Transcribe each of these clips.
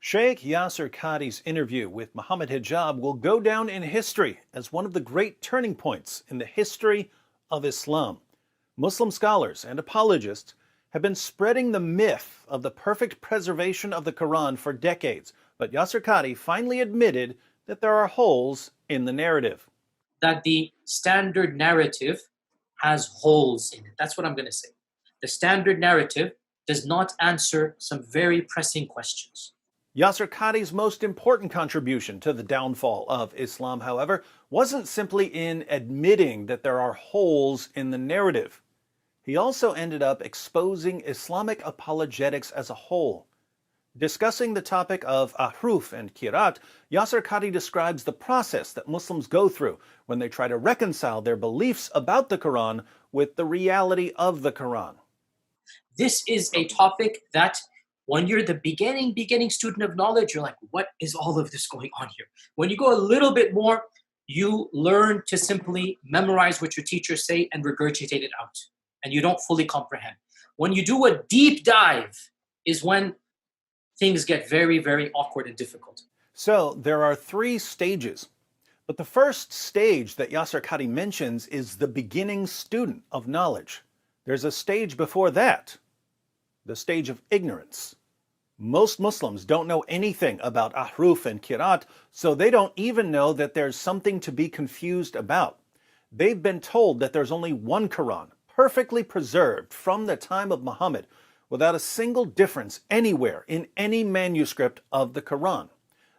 Sheikh Yasir Qadhi's interview with Muhammad Hijab will go down in history as one of the great turning points in the history of Islam. Muslim scholars and apologists have been spreading the myth of the perfect preservation of the Quran for decades, but Yasir Qadhi finally admitted that there are holes in the narrative. That the standard narrative has holes in it. That's what I'm going to say. The standard narrative does not answer some very pressing questions. Yasir Qadhi's most important contribution to the downfall of Islam, however, wasn't simply in admitting that there are holes in the narrative. He also ended up exposing Islamic apologetics as a whole. Discussing the topic of ahruf and kirat, Yasir Qadhi describes the process that Muslims go through when they try to reconcile their beliefs about the Quran with the reality of the Quran. This is a topic that when you're the beginning student of knowledge, you're like, what is all of this going on here? When you go a little bit more, you learn to simply memorize what your teachers say and regurgitate it out, and you don't fully comprehend. When you do a deep dive is when things get very, very awkward and difficult. So there are three stages. But the first stage that Yasir Qadhi mentions is the beginning student of knowledge. There's a stage before that, the stage of ignorance. Most Muslims don't know anything about ahruf and kirat, so they don't even know that there's something to be confused about. They've been told that there's only one Quran, perfectly preserved from the time of Muhammad, without a single difference anywhere in any manuscript of the Quran.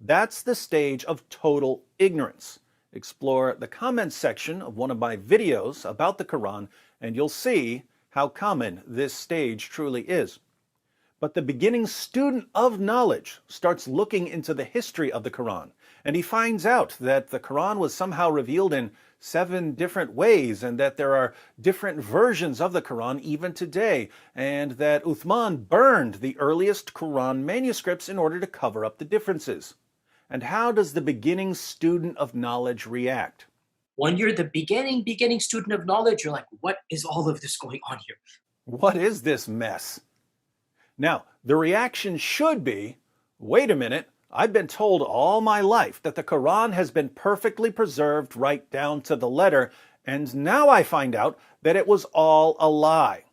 That's the stage of total ignorance. Explore the comments section of one of my videos about the Quran, and you'll see how common this stage truly is. But the beginning student of knowledge starts looking into the history of the Quran, and he finds out that the Quran was somehow revealed in 7 different ways, and that there are different versions of the Quran even today, and that Uthman burned the earliest Quran manuscripts in order to cover up the differences. And how does the beginning student of knowledge react? When you're the beginning student of knowledge, you're like, what is all of this going on here? What is this mess? Now, the reaction should be, wait a minute, I've been told all my life that the Quran has been perfectly preserved right down to the letter, and now I find out that it was all a lie.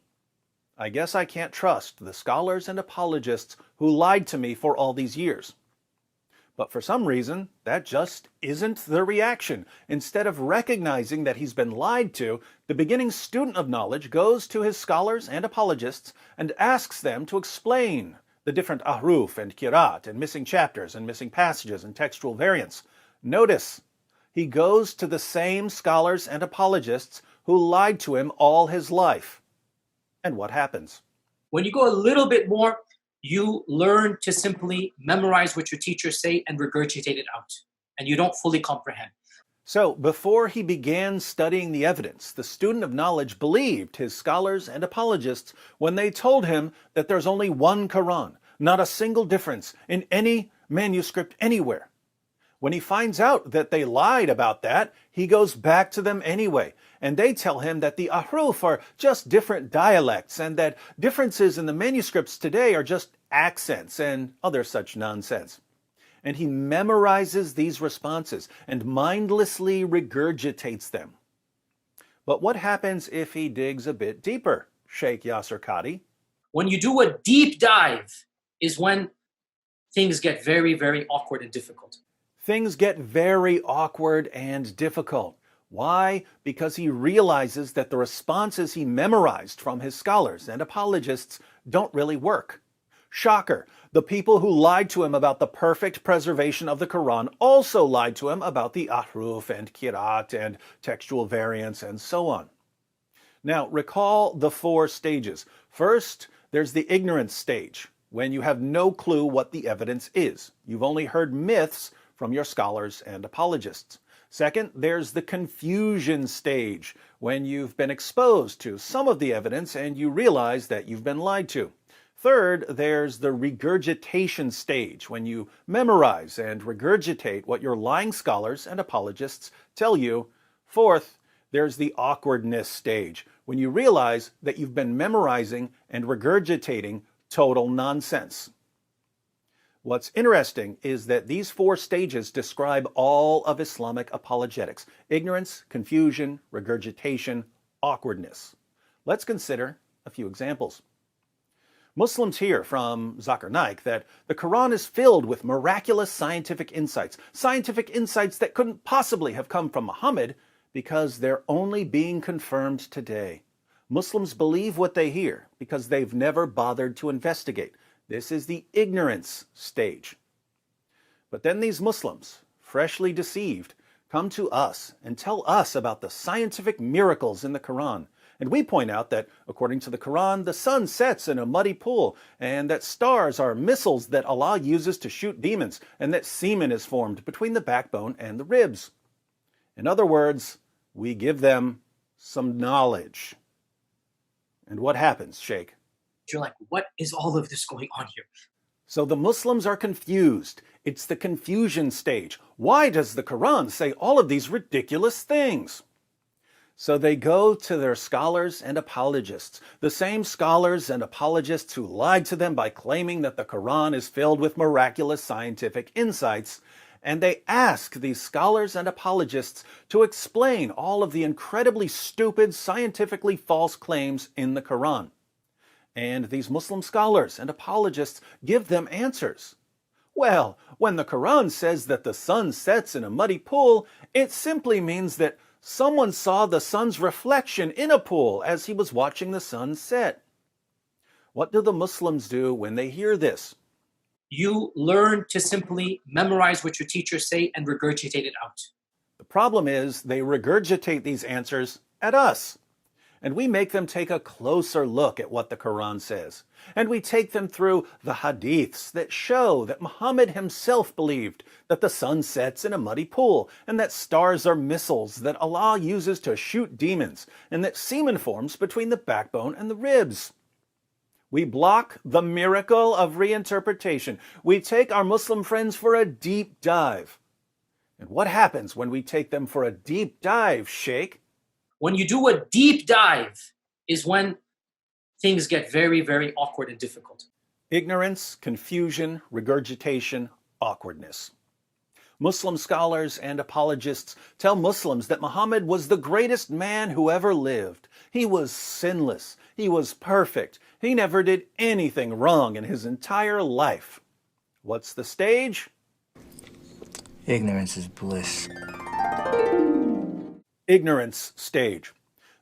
I guess I can't trust the scholars and apologists who lied to me for all these years. But for some reason, that just isn't the reaction. Instead of recognizing that he's been lied to, the beginning student of knowledge goes to his scholars and apologists and asks them to explain the different ahruf and kirat and missing chapters and missing passages and textual variants. Notice, he goes to the same scholars and apologists who lied to him all his life. And what happens? When you go a little bit more, you learn to simply memorize what your teachers say and regurgitate it out, and you don't fully comprehend. So, before he began studying the evidence, the student of knowledge believed his scholars and apologists when they told him that there's only one Quran, not a single difference in any manuscript anywhere. When he finds out that they lied about that, he goes back to them anyway, and they tell him that the ahruf are just different dialects and that differences in the manuscripts today are just accents and other such nonsense. And he memorizes these responses and mindlessly regurgitates them. But what happens if he digs a bit deeper, Sheikh Yasir Qadhi? When you do a deep dive is when things get very, very awkward and difficult. Things get very awkward and difficult. Why? Because he realizes that the responses he memorized from his scholars and apologists don't really work. Shocker, the people who lied to him about the perfect preservation of the Quran also lied to him about the ahruf and kirat and textual variants and so on. Now, recall the 4 stages. First, there's the ignorance stage, when you have no clue what the evidence is. You've only heard myths from your scholars and apologists. Second, there's the confusion stage, when you've been exposed to some of the evidence and you realize that you've been lied to. Third, there's the regurgitation stage, when you memorize and regurgitate what your lying scholars and apologists tell you. Fourth, there's the awkwardness stage, when you realize that you've been memorizing and regurgitating total nonsense. What's interesting is that these 4 stages describe all of Islamic apologetics: ignorance, confusion, regurgitation, awkwardness. Let's consider a few examples. Muslims hear from Zakir Naik that the Quran is filled with miraculous scientific insights that couldn't possibly have come from Muhammad because they're only being confirmed today. Muslims believe what they hear because they've never bothered to investigate. This is the ignorance stage. But then these Muslims, freshly deceived, come to us and tell us about the scientific miracles in the Quran. And we point out that, according to the Quran, the sun sets in a muddy pool, and that stars are missiles that Allah uses to shoot demons, and that semen is formed between the backbone and the ribs. In other words, we give them some knowledge. And what happens, Sheikh? You're like, what is all of this going on here? So the Muslims are confused. It's the confusion stage. Why does the Quran say all of these ridiculous things? So they go to their scholars and apologists, the same scholars and apologists who lied to them by claiming that the Quran is filled with miraculous scientific insights, and they ask these scholars and apologists to explain all of the incredibly stupid, scientifically false claims in the Quran. And these Muslim scholars and apologists give them answers. Well, when the Quran says that the sun sets in a muddy pool, it simply means that someone saw the sun's reflection in a pool as he was watching the sun set. What do the Muslims do when they hear this? You learn to simply memorize what your teachers say and regurgitate it out. The problem is they regurgitate these answers at us. And we make them take a closer look at what the Quran says. And we take them through the hadiths that show that Muhammad himself believed that the sun sets in a muddy pool, and that stars are missiles that Allah uses to shoot demons, and that semen forms between the backbone and the ribs. We block the miracle of reinterpretation. We take our Muslim friends for a deep dive. And what happens when we take them for a deep dive, Sheikh? When you do a deep dive is when things get very, very awkward and difficult. Ignorance, confusion, regurgitation, awkwardness. Muslim scholars and apologists tell Muslims that Muhammad was the greatest man who ever lived. He was sinless. He was perfect. He never did anything wrong in his entire life. What's the stage? Ignorance is bliss. Ignorance stage.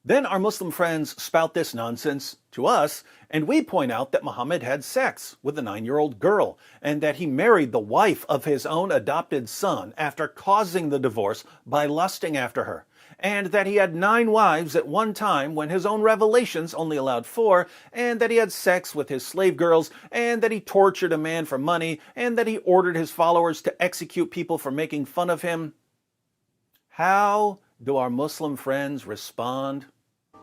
Then our Muslim friends spout this nonsense to us, and we point out that Muhammad had sex with a 9-year-old girl, and that he married the wife of his own adopted son after causing the divorce by lusting after her, and that he had 9 wives at one time when his own revelations only allowed 4, and that he had sex with his slave girls, and that he tortured a man for money, and that he ordered his followers to execute people for making fun of him. How do our Muslim friends respond?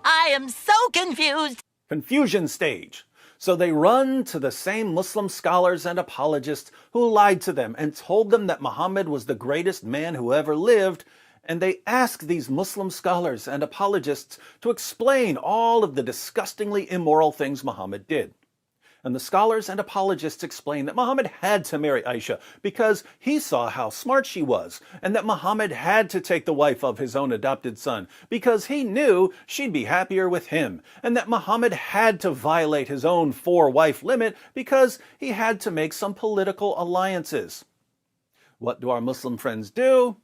I am so confused. Confusion stage. So they run to the same Muslim scholars and apologists who lied to them and told them that Muhammad was the greatest man who ever lived, and they ask these Muslim scholars and apologists to explain all of the disgustingly immoral things Muhammad did. And the scholars and apologists explain that Muhammad had to marry Aisha because he saw how smart she was, and that Muhammad had to take the wife of his own adopted son because he knew she'd be happier with him, and that Muhammad had to violate his own 4-wife limit because he had to make some political alliances. What do our Muslim friends do?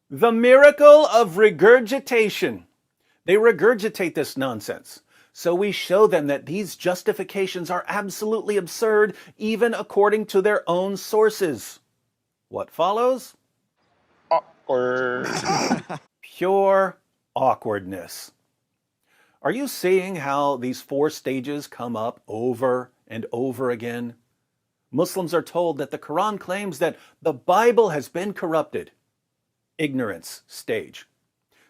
The miracle of regurgitation. They regurgitate this nonsense. So we show them that these justifications are absolutely absurd, even according to their own sources. What follows? Awkward. Pure awkwardness. Are you seeing how these 4 stages come up over and over again? Muslims are told that the Quran claims that the Bible has been corrupted. Ignorance stage.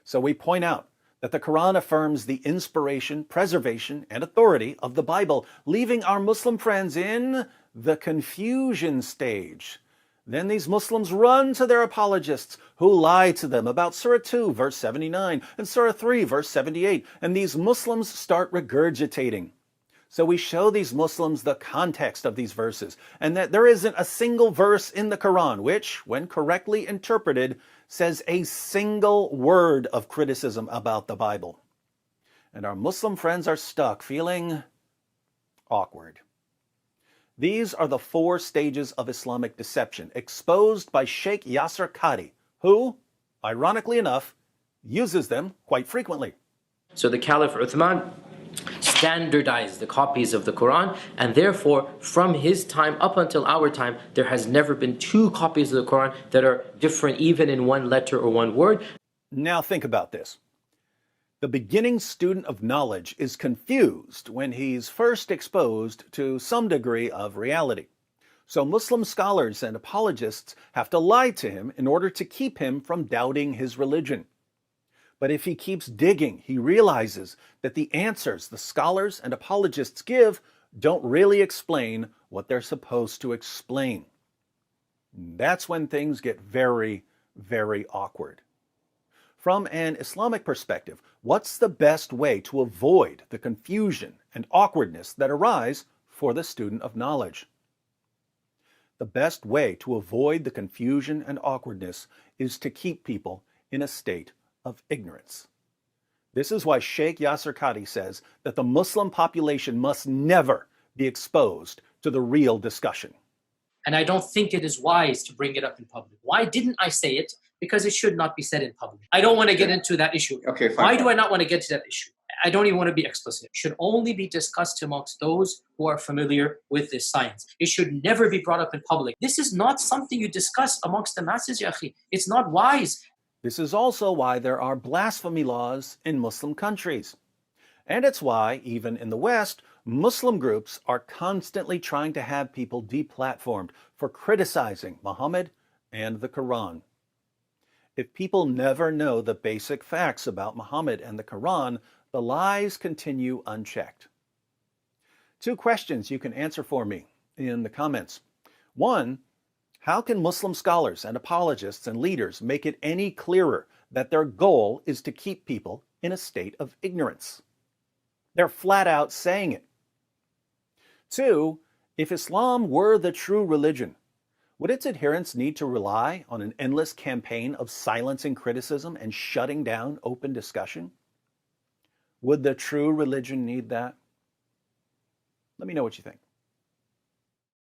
So we point out that the Quran affirms the inspiration, preservation, and authority of the Bible, leaving our Muslim friends in the confusion stage. Then these Muslims run to their apologists who lie to them about Surah 2, verse 79, and Surah 3, verse 78, and these Muslims start regurgitating. So we show these Muslims the context of these verses and that there isn't a single verse in the Quran which, when correctly interpreted, says a single word of criticism about the Bible. And our Muslim friends are stuck feeling awkward. These are the 4 stages of Islamic deception exposed by Sheikh Yasir Qadhi, who, ironically enough, uses them quite frequently. So the Caliph Uthman standardized the copies of the Quran, and therefore from his time up until our time there has never been 2 copies of the Quran that are different even in one letter or one word. Now think about this. The beginning student of knowledge is confused when he's first exposed to some degree of reality. So Muslim scholars and apologists have to lie to him in order to keep him from doubting his religion. But if he keeps digging, he realizes that the answers the scholars and apologists give don't really explain what they're supposed to explain. That's when things get very, very awkward. From an Islamic perspective, what's the best way to avoid the confusion and awkwardness that arise for the student of knowledge? The best way to avoid the confusion and awkwardness is to keep people in a state of ignorance. This is why Sheikh Yasir Qadhi says that the Muslim population must never be exposed to the real discussion. And I don't think it is wise to bring it up in public. Why didn't I say it? Because it should not be said in public. I don't want to get into that issue. Okay, fine. Why do I not want to get to that issue? I don't even want to be explicit. It should only be discussed amongst those who are familiar with this science. It should never be brought up in public. This is not something you discuss amongst the masses, ya akhi. It's not wise. This is also why there are blasphemy laws in Muslim countries. And it's why, even in the West, Muslim groups are constantly trying to have people deplatformed for criticizing Muhammad and the Quran. If people never know the basic facts about Muhammad and the Quran, the lies continue unchecked. 2 questions you can answer for me in the comments. 1, how can Muslim scholars and apologists and leaders make it any clearer that their goal is to keep people in a state of ignorance? They're flat out saying it. 2, if Islam were the true religion, would its adherents need to rely on an endless campaign of silencing criticism and shutting down open discussion? Would the true religion need that? Let me know what you think.